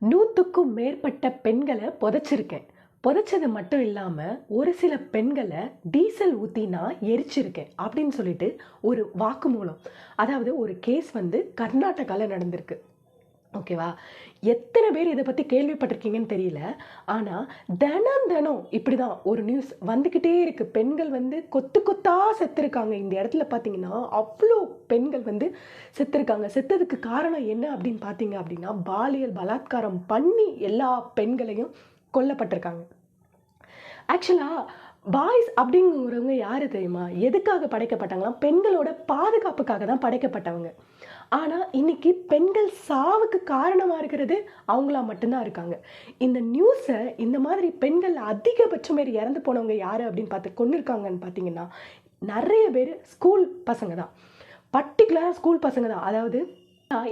100க்கும் மேற்பட்ட பெண்களை புதைச்சிருக்கேன். புதைச்சது மட்டும் இல்லாம, ஒரு சில பெண்களை டீசல் ஊத்தி நான் எரிச்சிருக்கேன் அப்படின்னு சொல்லிட்டு ஒரு வாக்குமூலம். அதாவது ஒரு கேஸ் வந்து கர்நாடகால நடந்திருக்கு. ஓகேவா? எத்தனை பேர் இதை பத்தி கேள்விப்பட்டிருக்கீங்கன்னு தெரியல. ஆனா தினம் தினம் இப்படிதான் ஒரு நியூஸ் வந்துகிட்டே இருக்கு. பெண்கள் வந்து கொத்து கொத்தா செத்துருக்காங்க. இந்த இடத்துல பாத்தீங்கன்னா அவ்வளோ பெண்கள் வந்து செத்துருக்காங்க. செத்ததுக்கு காரணம் என்ன அப்படின்னு பாத்தீங்க அப்படின்னா, பாலியல் பலாத்காரம் பண்ணி எல்லா பெண்களையும் கொல்லப்பட்டிருக்காங்க. ஆக்சுவலா பாய்ஸ் அப்படிங்கிறவங்க யாரு தெரியுமா? எதுக்காக படைக்கப்பட்டாங்களாம்? பெண்களோட பாதுகாப்புக்காக தான் படைக்கப்பட்டவங்க. ஆனா இன்னைக்கு பெண்கள் சாவுக்கு காரணமா இருக்கிறது அவங்களா மட்டும்தான் இருக்காங்க. இந்த நியூஸை இந்த மாதிரி பெண்கள் அதிகபட்சம் பேர் இறந்து போனவங்க யாரு அப்படின்னு பார்த்து கொண்டிருக்காங்கன்னு பார்த்தீங்கன்னா, நிறைய பேர் ஸ்கூல் பசங்க தான். பர்டிகுலரா ஸ்கூல் பசங்க தான். அதாவது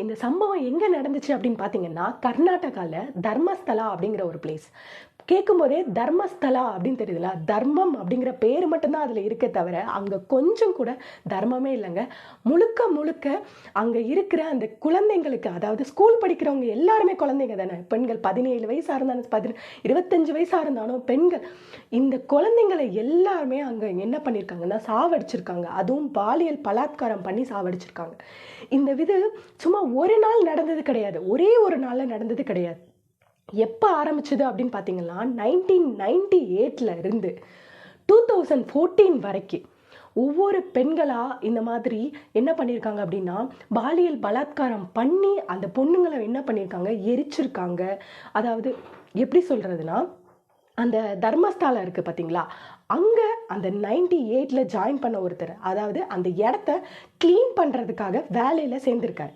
இந்த சம்பவம் எங்க நடந்துச்சு அப்படின்னு பார்த்தீங்கன்னா, கர்நாடகால தர்மஸ்தலா அப்படிங்கிற ஒரு பிளேஸ். கேட்கும் போதே தர்மஸ்தலா அப்படின்னு தெரியுதுல, தர்மம் அப்படிங்கிற பேர் மட்டும்தான் அதுல இருக்க தவிர அங்க கொஞ்சம் கூட தர்மமே இல்லைங்க. முழுக்க முழுக்க அங்க இருக்கிற அந்த குழந்தைங்களுக்கு, அதாவது ஸ்கூல் படிக்கிறவங்க எல்லாருமே குழந்தைங்க தானே. பெண்கள் 17 வயசா இருந்தாலும் 25 வயசா இருந்தாலும் பெண்கள், இந்த குழந்தைங்களை எல்லாருமே அங்க என்ன பண்ணிருக்காங்கன்னா சாவடிச்சிருக்காங்க. அதுவும் பாலியல் பலாத்காரம் பண்ணி சாவடிச்சிருக்காங்க. இந்த இது சும்மா ஒரு நாள் நடந்தது கிடையாது, ஒரே ஒரு நாள்ல நடந்தது கிடையாது. எப்போ ஆரம்பிச்சது அப்படின்னு பார்த்தீங்கன்னா, 1998ல இருந்து 2014 வரைக்கும் ஒவ்வொரு பெண்களா இந்த மாதிரி என்ன பண்ணியிருக்காங்க அப்படின்னா, பாலியல் பலாத்காரம் பண்ணி அந்த பொண்ணுங்களை என்ன பண்ணியிருக்காங்க, எரிச்சிருக்காங்க. அதாவது எப்படி சொல்றதுன்னா, அந்த தர்மஸ்தாலம் இருக்கு பார்த்தீங்களா, அங்கே அந்த 98ல ஜாயின் பண்ண ஒருத்தர், அதாவது அந்த இடத்த க்ளீன் பண்ணுறதுக்காக வேலையில் சேர்ந்துருக்காரு.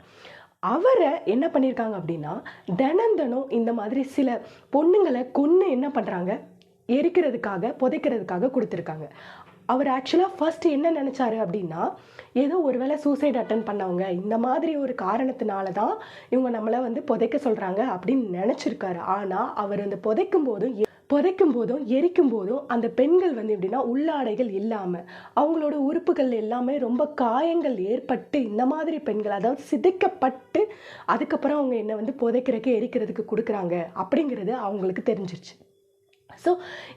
அவரை என்ன பண்ணியிருக்காங்க அப்படின்னா, தினம் தினம் இந்த மாதிரி சில பொண்ணுங்களை கொன்று என்ன பண்ணுறாங்க, எரிக்கிறதுக்காக புதைக்கிறதுக்காக கொடுத்துருக்காங்க. அவர் ஆக்சுவலாக ஃபர்ஸ்ட் என்ன நினச்சாரு அப்படின்னா, ஏதோ ஒருவேளை சூசைட் அட்டன் பண்ணவங்க, இந்த மாதிரி ஒரு காரணத்தினால தான் இவங்க நம்மளை வந்து புதைக்க சொல்கிறாங்க அப்படின்னு நினச்சிருக்காரு. ஆனால் அவர் அந்த புதைக்கும் போதும் எரிக்கும் போதும் அந்த பெண்கள் வந்து எப்படின்னா உள்ளாடைகள் இல்லாமல், அவங்களோட உறுப்புகள் எல்லாமே ரொம்ப காயங்கள் ஏற்பட்டு, இந்த மாதிரி பெண்கள் அதாவது சிதைக்கப்பட்டு அதுக்கப்புறம் அவங்க என்ன வந்து புதைக்கிறதுக்கு எரிக்கிறதுக்கு கொடுக்குறாங்க அப்படிங்கிறது அவங்களுக்கு தெரிஞ்சிருச்சு. ஸோ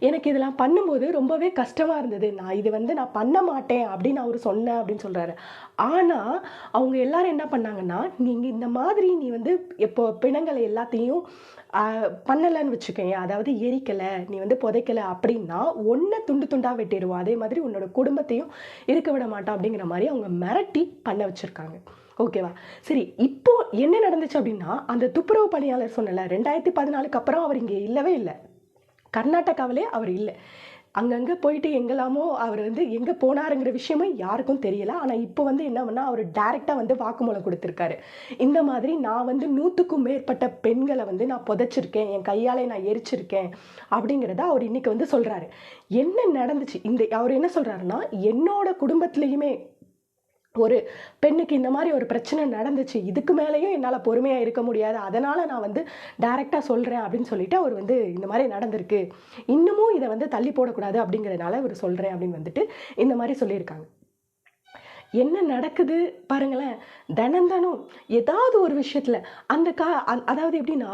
எனக்கு இதெல்லாம் பண்ணும்போது ரொம்பவே கஷ்டமாக இருந்தது. இது வந்து நான் பண்ண மாட்டேன் அப்படின்னு அவர் சொன்னேன் அப்படின்னு சொல்கிறாரு. ஆனால் அவங்க எல்லாரும் என்ன பண்ணாங்கன்னா, நீங்கள் இந்த மாதிரி நீ வந்து இப்போ பிணங்களை எல்லாத்தையும் பண்ணலைன்னு வச்சுக்கோங்க, அதாவது எரிக்கலை, நீ வந்து புதைக்கலை அப்படின்னா ஒன்றை துண்டு துண்டாக வெட்டிடுவோம், அதே மாதிரி உன்னோட குடும்பத்தையும் இருக்க விட மாட்டோம் அப்படிங்கிற மாதிரி அவங்க மிரட்டி பண்ண வச்சுருக்காங்க. ஓகேவா? சரி, இப்போ என்ன நடந்துச்சு அப்படின்னா, அந்த துப்புரவு பணியாளர் சொன்னல 2014க்கு அப்புறம் அவர் இங்கே இல்லவே இல்லை. கர்நாடகாவிலே அவர் இல்லை. அங்கங்கே போயிட்டு எங்கெல்லாமோ அவர் வந்து எங்கே போனாருங்கிற விஷயமும் யாருக்கும் தெரியல. ஆனால் இப்போ வந்து என்ன பண்ணால் அவர் டைரெக்டாக வந்து வாக்குமூலம் கொடுத்துருக்காரு. இந்த மாதிரி நான் வந்து 100க்கும் மேற்பட்ட பெண்களை வந்து நான் புதைச்சிருக்கேன், என் கையாலே நான் எரிச்சிருக்கேன் அப்படிங்கிறத அவர் இன்னைக்கு வந்து சொல்கிறாரு. என்ன நடந்துச்சு, அவர் என்ன சொல்கிறாருன்னா, என்னோட குடும்பத்துலேயுமே ஒரு பெண்ணுக்கு இந்த மாதிரி ஒரு பிரச்சனை நடந்துச்சு, இதுக்கு மேலேயும் என்னால் பொறுமையாக இருக்க முடியாது, அதனால் நான் வந்து டைரெக்டாக சொல்கிறேன் அப்படின்னு சொல்லிட்டு அவர் வந்து இந்த மாதிரி நடந்திருக்கு, இன்னமும் இதை வந்து தள்ளி போடக்கூடாது அப்படிங்கிறதுனால அவர் சொல்கிறேன் அப்படின்னு வந்துட்டு இந்த மாதிரி சொல்லியிருக்காங்க. என்ன நடக்குது பாருங்களேன். தினம் தினம் ஏதாவது ஒரு விஷயத்தில் அதாவது எப்படின்னா,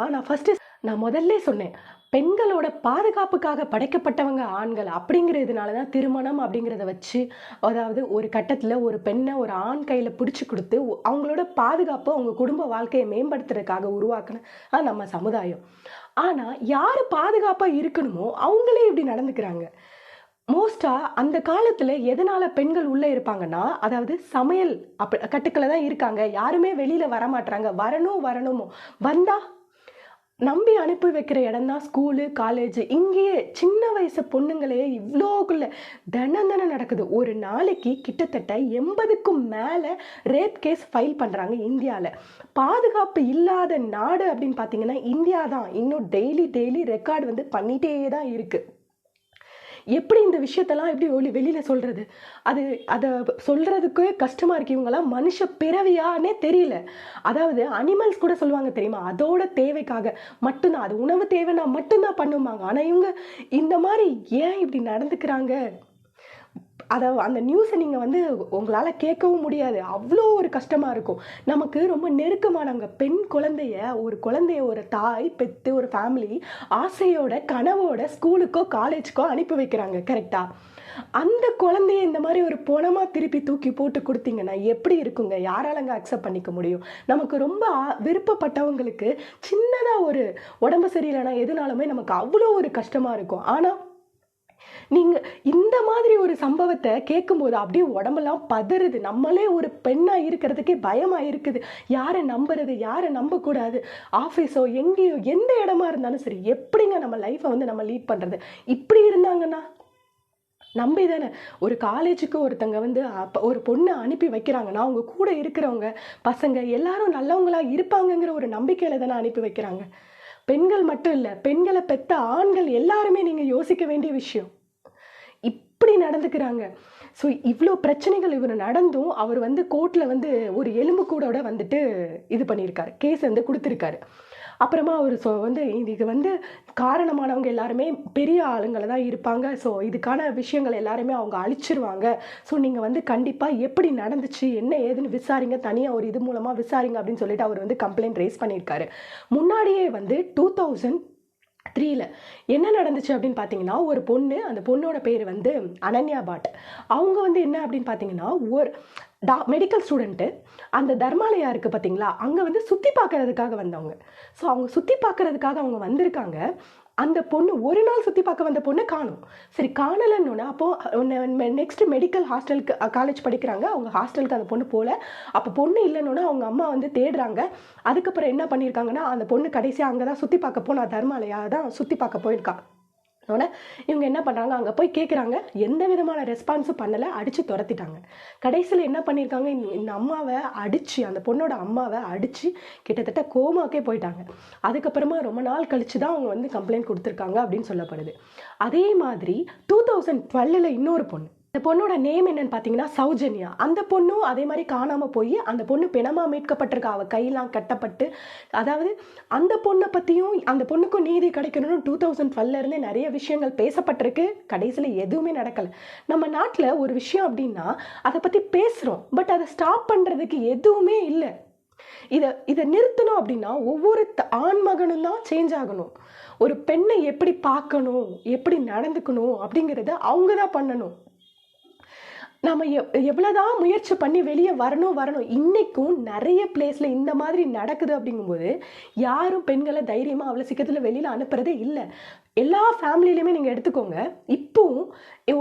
நான் முதல்ல சொன்னேன், பெண்களோட பாதுகாப்புக்காக படைக்கப்பட்டவங்க ஆண்கள் அப்படிங்கிறதுனால தான் திருமணம் அப்படிங்கிறத வச்சு, அதாவது ஒரு கட்டத்தில் ஒரு பெண்ணை ஒரு ஆண் கையில் பிடிச்சி கொடுத்து அவங்களோட பாதுகாப்பு, அவங்க குடும்ப வாழ்க்கையை மேம்படுத்துறதுக்காக உருவாக்குன நம்ம சமுதாயம். ஆனால் யார் பாதுகாப்பாக இருக்கணுமோ அவங்களே இப்படி நடந்துக்கிறாங்க. மோஸ்ட்டாக அந்த காலத்தில் எதனால் பெண்கள் உள்ளே இருப்பாங்கன்னா, அதாவது சமையல் கட்டுக்களை தான் இருக்காங்க, யாருமே வெளியில் வரமாட்டாங்க. வரணுமோ வந்தால் நம்பி அனுப்பி வைக்கிற இடம் தான் ஸ்கூலு, காலேஜ். இங்கேயே சின்ன வயசு பொண்ணுங்களே இவ்வளோக்குள்ள தினம் நடக்குது. ஒரு நாளைக்கு கிட்டத்தட்ட 80க்கும் மேலே ரேப் கேஸ் ஃபைல் பண்ணுறாங்க இந்தியாவில். பாதுகாப்பு இல்லாத நாடு அப்படின்னு பார்த்தீங்கன்னா இந்தியா தான். இன்னும் டெய்லி ரெக்கார்டு வந்து பண்ணிகிட்டே தான் இருக்குது. எப்படி இந்த விஷயத்தெல்லாம் எப்படி வெளியில் சொல்கிறது, அதை சொல்கிறதுக்கே கஷ்டமாக இருக்குது. இவங்கெல்லாம் மனுஷ பிறவியானே தெரியல. அதாவது அனிமல்ஸ் கூட சொல்லுவாங்க தெரியுமா, அதோட தேவைக்காக மட்டும்தான், அது உணவு தேவைன்னா மட்டும்தான் பண்ணுவாங்க. ஆனால் இவங்க இந்த மாதிரி ஏன் இப்படி நடந்துக்கிறாங்க அந்த நியூஸை நீங்கள் வந்து உங்களால் கேட்கவும் முடியாது, அவ்வளோ ஒரு கஷ்டமாக இருக்கும். நமக்கு ரொம்ப நெருக்கமானவங்க பெண் குழந்தைய ஒரு தாய் பெற்று ஒரு ஃபேமிலி ஆசையோட கனவோட ஸ்கூலுக்கோ காலேஜுக்கோ அனுப்பி வைக்கிறாங்க, கரெக்டாக? அந்த குழந்தைய இந்த மாதிரி ஒரு பொணமா திருப்பி தூக்கி போட்டு கொடுத்தீங்கன்னா எப்படி இருக்குங்க? யாராலங்க அக்செப்ட் பண்ணிக்க முடியும்? நமக்கு ரொம்ப விருப்பப்பட்டவங்களுக்கு சின்னதாக ஒரு உடம்பு சரியில்லைனா எதுனாலுமே நமக்கு அவ்வளோ ஒரு கஷ்டமாக இருக்கும். ஆனால் நீங்கள் இந்த மாதிரி ஒரு சம்பவத்தை கேட்கும்போது அப்படியே உடம்பெல்லாம் பதறுது. நம்மளே ஒரு பெண்ணாக இருக்கிறதுக்கே பயமாக இருக்குது. யாரை நம்புறது, யாரை நம்பக்கூடாது? ஆஃபீஸோ எங்கேயோ எந்த இடமா இருந்தாலும் சரி, எப்படிங்க நம்ம லைஃப்பை வந்து நம்ம லீட் பண்ணுறது? இப்படி இருந்தாங்கன்னா நம்பி தானே ஒரு காலேஜுக்கு ஒருத்தங்க வந்து ஒரு பொண்ணை அனுப்பி வைக்கிறாங்கன்னா அவங்க கூட இருக்கிறவங்க பசங்க எல்லாரும் நல்லவங்களா இருப்பாங்கங்கிற ஒரு நம்பிக்கையில தானே அனுப்பி வைக்கிறாங்க. பெண்கள் மட்டும் இல்லை, பெண்களை பெற்ற ஆண்கள் எல்லாருமே நீங்கள் யோசிக்க வேண்டிய விஷயம். இப்படி நடந்துக்கிறாங்க. ஸோ இவ்வளோ பிரச்சனைகள் இவர் நடந்தும் அவர் வந்து கோர்ட்டில் வந்து ஒரு எலும்பு கூடோட வந்துட்டு இது பண்ணியிருக்காரு, கேஸ் வந்து கொடுத்துருக்காரு. அப்புறமா அவர் வந்து இதுக்கு வந்து காரணமானவங்க எல்லாருமே பெரிய ஆளுங்களை தான் இருப்பாங்க. ஸோ இதுக்கான விஷயங்கள் எல்லாருமே அவங்க அழிச்சிருவாங்க. ஸோ நீங்கள் வந்து கண்டிப்பாக எப்படி நடந்துச்சு என்ன ஏதுன்னு விசாரிங்க, தனியாக ஒரு இது மூலமாக விசாரிங்க அப்படின்னு சொல்லிட்டு அவர் வந்து கம்ப்ளைண்ட் ரைஸ் பண்ணியிருக்காரு. முன்னாடியே வந்து 2003 என்ன நடந்துச்சு அப்படின்னு பார்த்தீங்கன்னா, ஒரு பொண்ணு, அந்த பொண்ணோட பேர் வந்து அனன்யா பாட். அவங்க வந்து என்ன அப்படின்னு பார்த்தீங்கன்னா, ஒரு மெடிக்கல் ஸ்டூடெண்ட்டு அந்த தர்மாலயா இருக்குது பார்த்தீங்களா, அங்கே வந்து சுற்றி பார்க்கறதுக்காக வந்தவங்க. ஸோ அவங்க சுற்றி பார்க்கறதுக்காக அவங்க வந்திருக்காங்க. அந்த பொண்ணு ஒரு நாள் சுற்றி பார்க்க வந்த பொண்ணை காணும். சரி, காணலைன்னு அப்போது நெக்ஸ்ட் மெடிக்கல் ஹாஸ்டலுக்கு காலேஜ் படிக்கிறாங்க, அவங்க ஹாஸ்டலுக்கு அந்த பொண்ணு போகல. அப்போ பொண்ணு இல்லைன்னு அவங்க அம்மா வந்து தேடுறாங்க. அதுக்கப்புறம் என்ன பண்ணியிருக்காங்கன்னா, அந்த பொண்ணு கடைசியாக அங்கே தான் சுற்றி பார்க்க போனா, தர்மாலயா தான் சுற்றி பார்க்க போயிருக்கா. இவங்க என்ன பண்ணுறாங்க, அங்கே போய் கேட்குறாங்க, எந்த விதமான ரெஸ்பான்ஸும் பண்ணலை, அடித்து துரத்திட்டாங்க. கடைசியில் என்ன பண்ணியிருக்காங்க, இந்த அம்மாவை அடித்து, அந்த பொண்ணோட அம்மாவை அடித்து கிட்டத்தட்ட கோமாக்கே போயிட்டாங்க. அதுக்கப்புறமா ரொம்ப நாள் கழித்து தான் அவங்க வந்து கம்ப்ளைண்ட் கொடுத்துருக்காங்க அப்படின்னு சொல்லப்படுது. அதே மாதிரி 2012 இன்னொரு பொண்ணு, அந்த பொண்ணோட நேம் என்னன்னு பார்த்தீங்கன்னா சௌஜன்யா. அந்த பொண்ணும் அதே மாதிரி காணாமல் போய் அந்த பொண்ணு பிணமாக மீட்கப்பட்டிருக்கா, அவள் கையெல்லாம் கட்டப்பட்டு. அதாவது அந்த பொண்ணை பற்றியும் அந்த பொண்ணுக்கும் நீதி கிடைக்கணும்னு 2012 நிறைய விஷயங்கள் பேசப்பட்டிருக்கு. கடைசியில் எதுவுமே நடக்கலை. நம்ம நாட்டில் ஒரு விஷயம் அப்படின்னா அதை பற்றி பேசுகிறோம், பட் அதை ஸ்டாப் பண்ணுறதுக்கு எதுவுமே இல்லை. இதை நிறுத்தணும் அப்படின்னா ஒவ்வொரு ஆண் மகனும் தான் சேஞ்ச் ஆகணும். ஒரு பெண்ணை எப்படி பார்க்கணும், எப்படி நடந்துக்கணும் அப்படிங்கிறத அவங்க தான் பண்ணணும். நம்ம எவ்வளோதான் முயற்சி பண்ணி வெளியே வரணும். இன்றைக்கும் நிறைய பிளேஸில் இந்த மாதிரி நடக்குது. அப்படிங்கும்போது யாரும் பெண்களை தைரியமாக அவ்வளோ சீக்கிரத்தில் வெளியில் அனுப்புறதே இல்லை. எல்லா ஃபேமிலியிலையுமே நீங்கள் எடுத்துக்கோங்க, இப்போவும்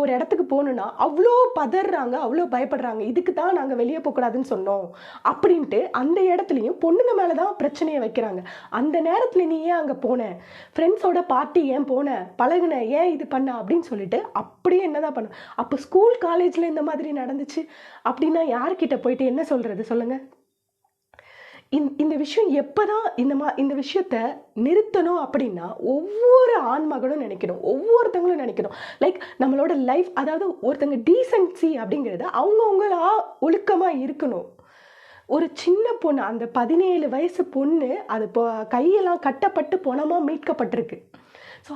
ஒரு இடத்துக்கு போகணுன்னா அவ்வளோ பதறாங்க, அவ்வளோ பயப்படுறாங்க. இதுக்கு தான் நாங்கள் வெளியே போகக்கூடாதுன்னு சொன்னோம் அப்படின்ட்டு அந்த இடத்துலையும் பொண்ணுங்க மேலே தான் பிரச்சனையை வைக்கிறாங்க. அந்த நேரத்தில் நீ ஏன் அங்கே போன, ஃப்ரெண்ட்ஸோட பார்ட்டி ஏன் போன, பழகுன, ஏன் இது பண்ண அப்படின்னு சொல்லிட்டு அப்படியே என்னதான் பண்ண. அப்போ ஸ்கூல் காலேஜில் இந்த மாதிரி நடந்துச்சு அப்படின்னா யார்கிட்ட போயிட்டு என்ன சொல்கிறது சொல்லுங்கள்? இந்த விஷயம் எப்போதான் இந்த விஷயத்த நிறுத்தணும் அப்படின்னா ஒவ்வொரு ஆண்மகனும் நினைக்கணும், ஒவ்வொருத்தங்களும் நினைக்கணும். லைக் நம்மளோட லைஃப், அதாவது ஒருத்தங்க டீசென்சி அப்படிங்கிறது அவங்கவுங்களா ஒழுக்கமாக இருக்கணும். ஒரு சின்ன பொண்ணு, அந்த 17 வயசு பொண்ணு, அது கையெல்லாம் கட்டப்பட்டு பொணமாக மீட்கப்பட்டிருக்கு. ஸோ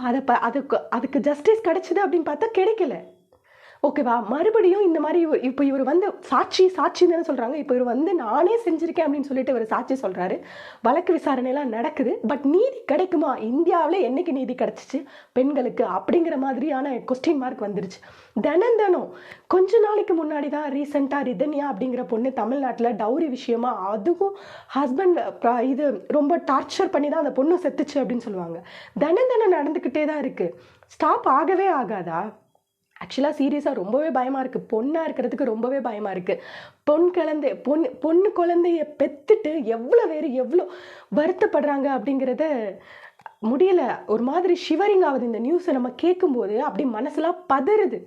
அதுக்கு ஜஸ்டிஸ் கிடைச்சிது அப்படின்னு பார்த்தா கிடைக்கல. ஓகேவா? மறுபடியும் இந்த மாதிரி இப்போ இவர் வந்து சாட்சி தானே சொல்கிறாங்க. இப்போ இவர் வந்து நானே செஞ்சுருக்கேன் அப்படின்னு சொல்லிட்டு இவர் சாட்சி சொல்கிறாரு. வழக்கு விசாரணையெல்லாம் நடக்குது. பட் நீதி கிடைக்குமா? இந்தியாவில் என்னைக்கு நீதி கிடைச்சிச்சு பெண்களுக்கு அப்படிங்கிற மாதிரியான கொஸ்டின் மார்க் வந்துருச்சு. தினம் கொஞ்ச நாளைக்கு முன்னாடி தான் ரீசெண்டாக ரிதன்யா அப்படிங்கிற பொண்ணு தமிழ்நாட்டில் டவுரி விஷயமா, அதுவும் ஹஸ்பண்ட் இது ரொம்ப டார்ச்சர் பண்ணி தான் அந்த பொண்ணு செத்துச்சு அப்படின்னு சொல்லுவாங்க. தினம் நடந்துக்கிட்டே தான் இருக்குது. ஸ்டாப் ஆகவே ஆகாதா? ஆக்சுவலாக சீரியஸாக ரொம்பவே பயமாக இருக்குது. பொண்ணாக இருக்கிறதுக்கு ரொம்பவே பயமாக இருக்குது. பொண்ணு குழந்தைய பெற்றுட்டு எவ்வளோ வருத்தப்படுறாங்க அப்படிங்கிறத முடியல. ஒரு மாதிரி ஷிவரிங் ஆகுது இந்த நியூஸை நம்ம கேட்கும்போது. அப்படி மனசெல்லாம் பதறுது.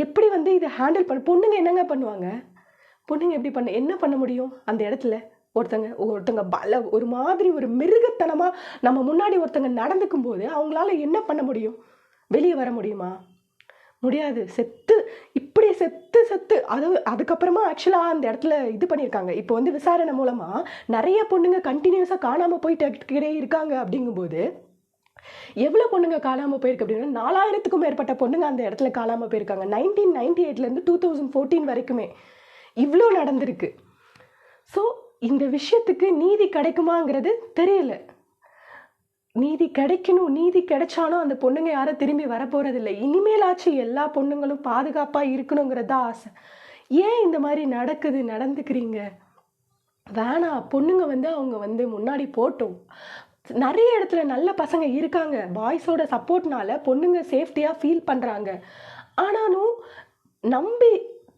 எப்படி வந்து இதை ஹேண்டில் பொண்ணுங்க என்னங்க பண்ணுவாங்க? பொண்ணுங்க எப்படி என்ன பண்ண முடியும் அந்த இடத்துல? ஒருத்தங்க ஒரு மாதிரி ஒரு மிருகத்தனமாக நம்ம முன்னாடி ஒருத்தங்க நடந்துக்கும் போது அவங்களால என்ன பண்ண முடியும்? வெளியே வர முடியுமா? முடியாது. இப்படி செத்து அதுக்கப்புறமா ஆக்சுவலாக அந்த இடத்துல இது பண்ணியிருக்காங்க. இப்போ வந்து விசாரணை மூலமாக நிறைய பொண்ணுங்க கண்டினியூஸாக காணாமல் போயிட்டே இருக்காங்க. அப்படிங்கும்போது எவ்வளோ பொண்ணுங்க காணாமல் போயிருக்கு அப்படின்னா 4000க்கும் மேற்பட்ட பொண்ணுங்க அந்த இடத்துல காணாமல் போயிருக்காங்க. 1998லேருந்து 2014 வரைக்குமே இவ்வளோ நடந்திருக்கு. ஸோ இந்த விஷயத்துக்கு நீதி கிடைக்குமாங்கிறது தெரியல. நீதி கிடைக்கணும். நீதி கிடைச்சாலும் அந்த பொண்ணுங்க யாரும் திரும்பி வரப்போறதில்லை. இனிமேலாச்சு எல்லா பொண்ணுங்களும் பாதுகாப்பாக இருக்கணுங்கிறது தான் ஆசை. ஏன் இந்த மாதிரி நடந்துக்கிறீங்க? வேணாம். பொண்ணுங்க அவங்க முன்னாடி போட்டும். நிறைய இடத்துல நல்ல பசங்க இருக்காங்க. பாய்ஸோட சப்போர்ட்னால பொண்ணுங்க சேஃப்டியாக ஃபீல் பண்ணுறாங்க. ஆனாலும் நம்பி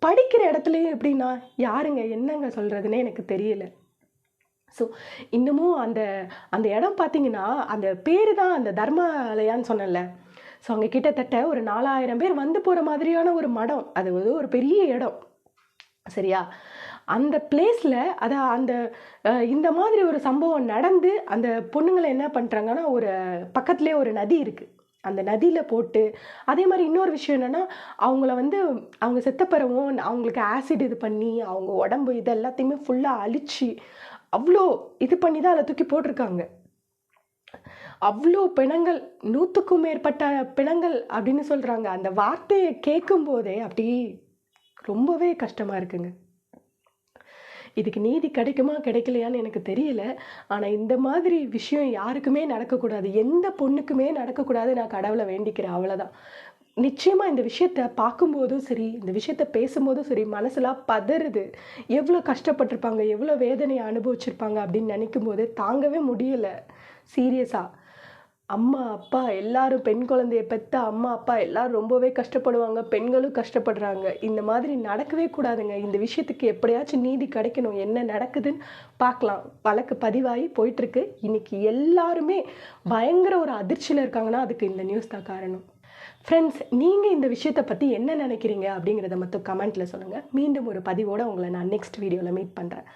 படிக்கிற இடத்துலையும் எப்படின்னா யாருங்க என்னங்க சொல்கிறதுனே எனக்கு தெரியல. ஸோ இன்னமும் அந்த அந்த இடம் பார்த்தீங்கன்னா அந்த பேர் தான் அந்த தர்மாலயான்னு சொன்னேன்ல. ஸோ அங்கே கிட்டத்தட்ட ஒரு 4000 பேர் வந்து போகிற மாதிரியான ஒரு மடம். அது ஒரு பெரிய இடம், சரியா? அந்த பிளேஸில் அந்த இந்த மாதிரி ஒரு சம்பவம் நடந்து அந்த பொண்ணுங்களை என்ன பண்ணுறாங்கன்னா, ஒரு பக்கத்துலேயே ஒரு நதி இருக்குது. அந்த நதியில் போட்டு அதே மாதிரி இன்னொரு விஷயம் என்னென்னா, அவங்கள அவங்க செத்தப்பறவும் அவங்களுக்கு ஆசிட் இது பண்ணி அவங்க உடம்பு இது எல்லாத்தையுமே ஃபுல்லாக அழிச்சு அவ்வளோ இது பண்ணி தான் அதில் தூக்கி போட்டிருக்காங்க. அவ்வளோ பிணங்கள், 100க்கும் மேற்பட்ட பிணங்கள் அப்படின்னு சொல்கிறாங்க. அந்த வார்த்தையை கேட்கும் போதே அப்படி ரொம்பவே கஷ்டமாக இருக்குங்க. இதுக்கு நீதி கிடைக்குமா கிடைக்கலையான்னு எனக்கு தெரியல. ஆனால் இந்த மாதிரி விஷயம் யாருக்குமே நடக்கக்கூடாது. எந்த பொண்ணுக்குமே நடக்கக்கூடாது. நான் கடவுளை வேண்டிக்கிறேன், அவ்வளோதான். நிச்சயமாக இந்த விஷயத்த பார்க்கும்போதும் சரி, இந்த விஷயத்த பேசும்போதும் சரி, மனசுலாம் பதறுது. எவ்வளோ கஷ்டப்பட்டிருப்பாங்க, எவ்வளோ வேதனையை அனுபவிச்சிருப்பாங்க அப்படின்னு நினைக்கும் போது தாங்கவே முடியலை. சீரியஸாக அம்மா அப்பா எல்லாரும், பெண் குழந்தைய பெற்ற அம்மா அப்பா எல்லாரும் ரொம்பவே கஷ்டப்படுவாங்க. பெண்களும் கஷ்டப்படுறாங்க. இந்த மாதிரி நடக்கவே கூடாதுங்க. இந்த விஷயத்துக்கு எப்படியாச்சும் நீதி கிடைக்கணும். என்ன நடக்குதுன்னு பார்க்கலாம். வழக்கு பதிவாகி போயிட்டுருக்கு. இன்னைக்கு எல்லாருமே பயங்கர ஒரு அதிர்ச்சியில் இருக்காங்கன்னா அதுக்கு இந்த நியூஸ் தான் காரணம். ஃப்ரெண்ட்ஸ், நீங்கள் இந்த விஷயத்தை பற்றி என்ன நினைக்கிறீங்க அப்படிங்கிறத மட்டும் கமெண்ட்டில் சொல்லுங்கள். மீண்டும் ஒரு பதிவோடு உங்களை நான் நெக்ஸ்ட் வீடியோவில் மீட் பண்ணுறேன்.